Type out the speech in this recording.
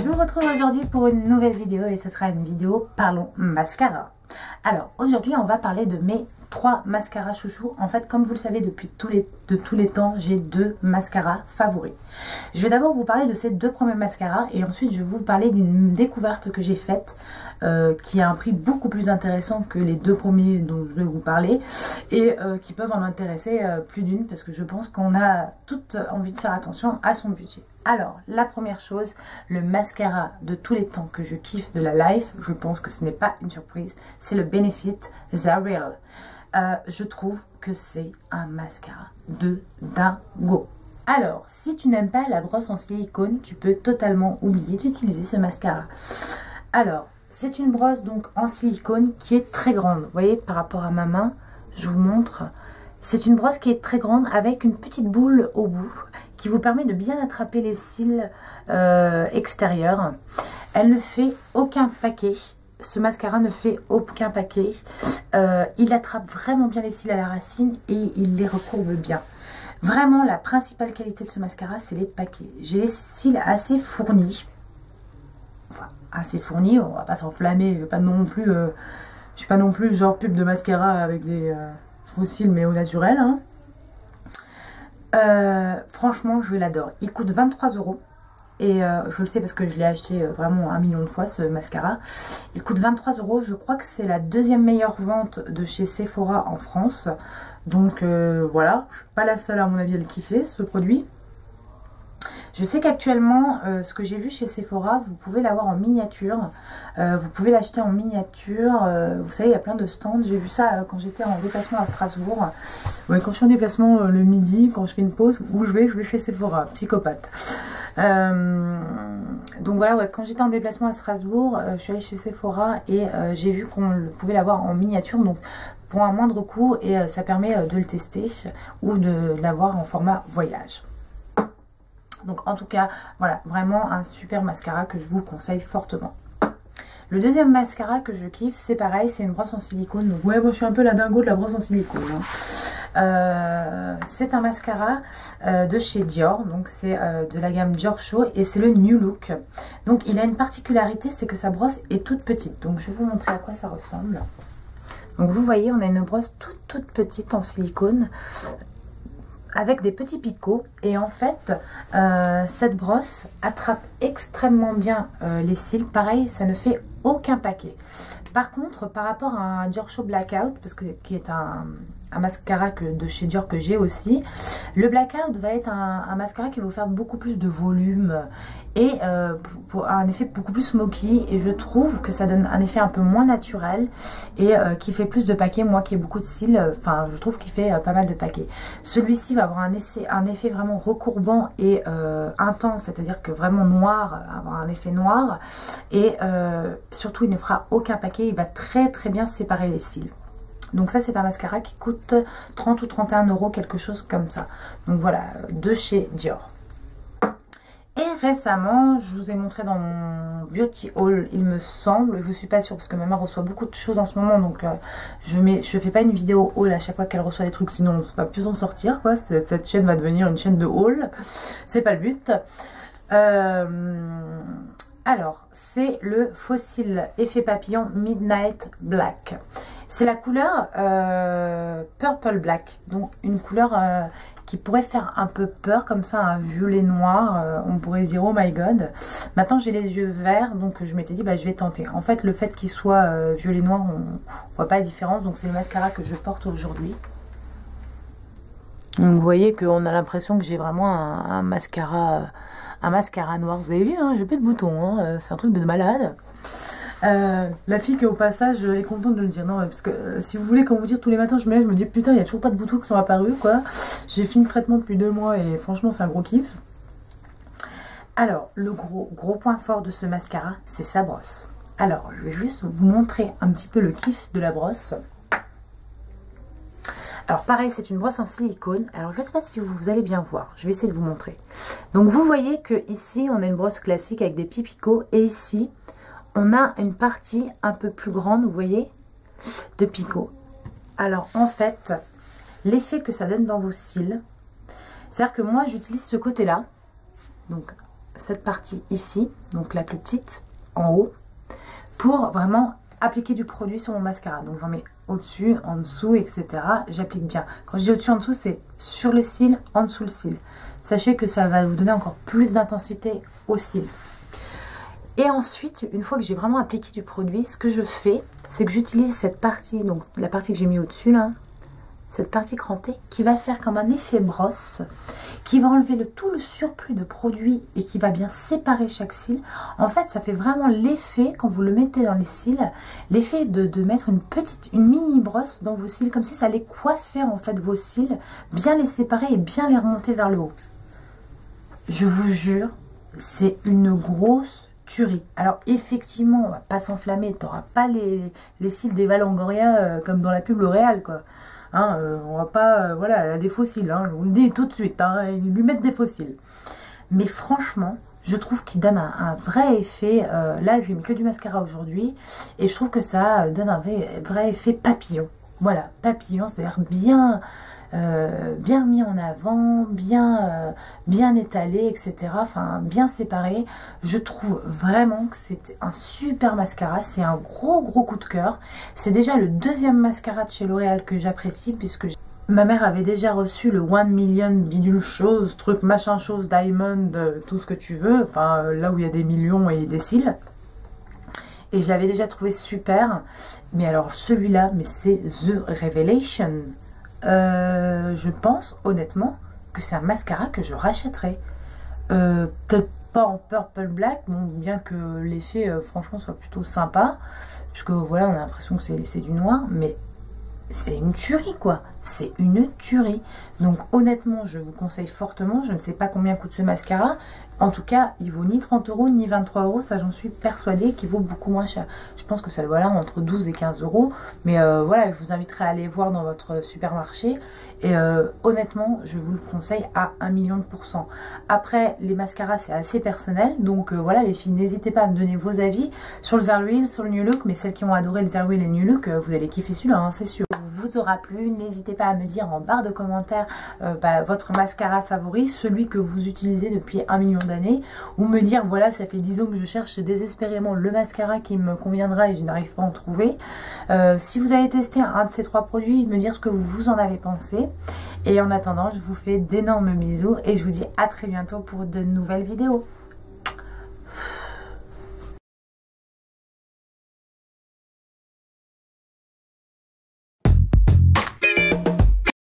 Je vous retrouve aujourd'hui pour une nouvelle vidéo et ce sera une vidéo Parlons Mascara. Alors aujourd'hui on va parler de mes 3 mascaras chouchous. En fait, comme vous le savez, depuis tous les temps, j'ai 2 mascaras favoris. Je vais d'abord vous parler de ces 2 premiers mascaras et ensuite je vais vous parler d'une découverte que j'ai faite qui a un prix beaucoup plus intéressant que les 2 premiers dont je vais vous parler et qui peuvent en intéresser plus d'une parce que je pense qu'on a toute envie de faire attention à son budget. Alors, la première chose, le mascara de tous les temps que je kiffe de la Life, je pense que ce n'est pas une surprise, c'est le Benefit The Real. Je trouve que c'est un mascara de dingo. Alors, si tu n'aimes pas la brosse en silicone, tu peux totalement oublier d'utiliser ce mascara. Alors, c'est une brosse donc en silicone qui est très grande. Vous voyez, par rapport à ma main, je vous montre. C'est une brosse qui est très grande avec une petite boule au bout qui vous permet de bien attraper les cils extérieurs. Elle ne fait aucun paquet. Ce mascara ne fait aucun paquet. Il attrape vraiment bien les cils à la racine et il les recourbe bien. Vraiment, la principale qualité de ce mascara, c'est les paquets. J'ai les cils assez fournis. Enfin, assez fournis, on va pas s'enflammer. Je suis pas non plus genre pub de mascara avec des faux cils mais au naturel. Hein. Franchement, je l'adore. Il coûte 23 €. Et je le sais parce que je l'ai acheté vraiment 1 million de fois ce mascara. Il coûte 23 €. Je crois que c'est la 2e meilleure vente de chez Sephora en France. Donc voilà, je suis pas la seule à mon avis à le kiffer ce produit. Je sais qu'actuellement, ce que j'ai vu chez Sephora, vous pouvez l'avoir en miniature. Vous pouvez l'acheter en miniature. Vous savez, il y a plein de stands. J'ai vu ça quand j'étais en déplacement à Strasbourg. Ouais, quand je suis en déplacement le midi, quand je fais une pause, où je vais chez Sephora, psychopathe. Donc voilà, ouais, quand j'étais en déplacement à Strasbourg, je suis allée chez Sephora et j'ai vu qu'on pouvait l'avoir en miniature. Donc pour un moindre coût et ça permet de le tester ou de l'avoir en format voyage. Donc en tout cas, voilà, vraiment un super mascara que je vous conseille fortement. Le deuxième mascara que je kiffe, c'est pareil, c'est une brosse en silicone. Donc ouais, moi je suis un peu la dingo de la brosse en silicone. Hein. C'est un mascara de chez Dior, donc c'est de la gamme Dior Show et c'est le New Look. Donc il a une particularité, c'est que sa brosse est toute petite. Donc je vais vous montrer à quoi ça ressemble. Donc vous voyez, on a une brosse toute petite en silicone avec des petits picots et en fait cette brosse attrape extrêmement bien les cils. Pareil, ça ne fait aucun paquet. Par contre, par rapport à un Dior Show Blackout, parce que qui est un mascara de chez Dior que j'ai aussi, le Blackout va être un mascara qui va vous faire beaucoup plus de volume et pour un effet beaucoup plus smoky, et je trouve que ça donne un effet un peu moins naturel et qui fait plus de paquets. Moi qui ai beaucoup de cils, enfin je trouve qu'il fait pas mal de paquets. Celui-ci va avoir un effet vraiment recourbant et intense, c'est-à-dire que vraiment noir, avoir un effet noir et surtout il ne fera aucun paquet, il va très bien séparer les cils. Donc ça c'est un mascara qui coûte 30 ou 31 €, quelque chose comme ça. Donc voilà, de chez Dior. Et récemment, je vous ai montré dans mon beauty haul, il me semble, je ne suis pas sûre parce que ma mère reçoit beaucoup de choses en ce moment, donc je fais pas une vidéo haul à chaque fois qu'elle reçoit des trucs, sinon on ne va plus en sortir quoi. Cette chaîne va devenir une chaîne de haul, c'est pas le but. Alors, c'est le Fossil Effet Papillon Midnight Black. C'est la couleur Purple Black, donc une couleur qui pourrait faire un peu peur, comme ça, un violet noir. On pourrait dire oh my god. Maintenant j'ai les yeux verts, donc je m'étais dit bah je vais tenter. En fait, le fait qu'il soit violet noir, on voit pas la différence, donc c'est le mascara que je porte aujourd'hui. Donc vous voyez qu'on a l'impression que j'ai vraiment un mascara noir. Vous avez vu, hein, j'ai pas de boutons, hein, c'est un truc de malade. La fille qui au passage est contente de le dire. Non, parce que si vous voulez, quand vous dire tous les matins je me lève, je me dis putain il n'y a toujours pas de boutons qui sont apparus quoi. J'ai fini le traitement depuis 2 mois et franchement c'est un gros kiff. Alors le gros point fort de ce mascara, c'est sa brosse. Alors je vais juste vous montrer un petit peu le kiff de la brosse. Alors pareil, c'est une brosse en silicone. Alors je ne sais pas si vous allez bien voir, je vais essayer de vous montrer. Donc vous voyez que ici on a une brosse classique avec des petits picots et ici on a une partie un peu plus grande, vous voyez, de picots. Alors en fait, l'effet que ça donne dans vos cils, c'est-à-dire que moi j'utilise ce côté-là, donc cette partie ici, donc la plus petite, en haut, pour vraiment appliquer du produit sur mon mascara. Donc j'en mets au-dessus, en dessous, etc. J'applique bien. Quand je dis au-dessus, en dessous, c'est sur le cil, en dessous le cil. Sachez que ça va vous donner encore plus d'intensité au cil. Et ensuite, une fois que j'ai vraiment appliqué du produit, ce que je fais, c'est que j'utilise cette partie, donc la partie que j'ai mis au-dessus là, cette partie crantée, qui va faire comme un effet brosse, qui va enlever tout le surplus de produit et qui va bien séparer chaque cil. En fait, ça fait vraiment l'effet, quand vous le mettez dans les cils, l'effet de mettre une mini brosse dans vos cils, comme si ça allait coiffer en fait vos cils, bien les séparer et bien les remonter vers le haut. Je vous jure, c'est une grosse tuerie. Alors effectivement, on va pas s'enflammer, t'auras pas les cils d'Eva Longoria comme dans la pub L'Oréal quoi. Hein, on va pas, voilà, elle a des faux cils, hein, je vous le dis tout de suite, hein, ils lui mettent des faux cils. Mais franchement, je trouve qu'il donne un vrai effet. Là, j'ai mis que du mascara aujourd'hui et je trouve que ça donne un vrai effet papillon. Voilà, papillon, c'est-à-dire bien mis en avant, bien étalé, etc. Enfin, bien séparé. Je trouve vraiment que c'est un super mascara. C'est un gros coup de cœur. C'est déjà le deuxième mascara de chez L'Oréal que j'apprécie, puisque ma mère avait déjà reçu le 1 million bidule chose, truc machin chose, diamond, tout ce que tu veux. Enfin, là où il y a des millions et des cils. Et je l'avais déjà trouvé super. Mais alors celui-là, mais c'est The Revelation. Je pense honnêtement que c'est un mascara que je rachèterai. Peut-être pas en purple black, bon, bien que l'effet franchement soit plutôt sympa, puisque voilà, on a l'impression que c'est du noir, mais c'est une tuerie quoi, c'est une tuerie. Donc honnêtement, je vous conseille fortement. Je ne sais pas combien coûte ce mascara. En tout cas, il vaut ni 30 € ni 23 €, ça j'en suis persuadée, qu'il vaut beaucoup moins cher. Je pense que ça doit aller entre 12 et 15 €. Mais voilà, je vous inviterai à aller voir dans votre supermarché. Et honnêtement, je vous le conseille à 1 million de %. Après, les mascaras, c'est assez personnel. Donc voilà, les filles, n'hésitez pas à me donner vos avis sur le Zero Wheel, sur le New Look. Mais celles qui ont adoré le Zero Wheel et le New Look, vous allez kiffer celui-là, hein, c'est sûr. Vous aura plu, n'hésitez pas à me dire en barre de commentaires votre mascara favori, celui que vous utilisez depuis 1 million d'années, ou me dire voilà, ça fait 10 ans que je cherche désespérément le mascara qui me conviendra et je n'arrive pas à en trouver. Si vous avez testé un de ces 3 produits, me dire ce que vous en avez pensé. Et en attendant, je vous fais d'énormes bisous et je vous dis à très bientôt pour de nouvelles vidéos.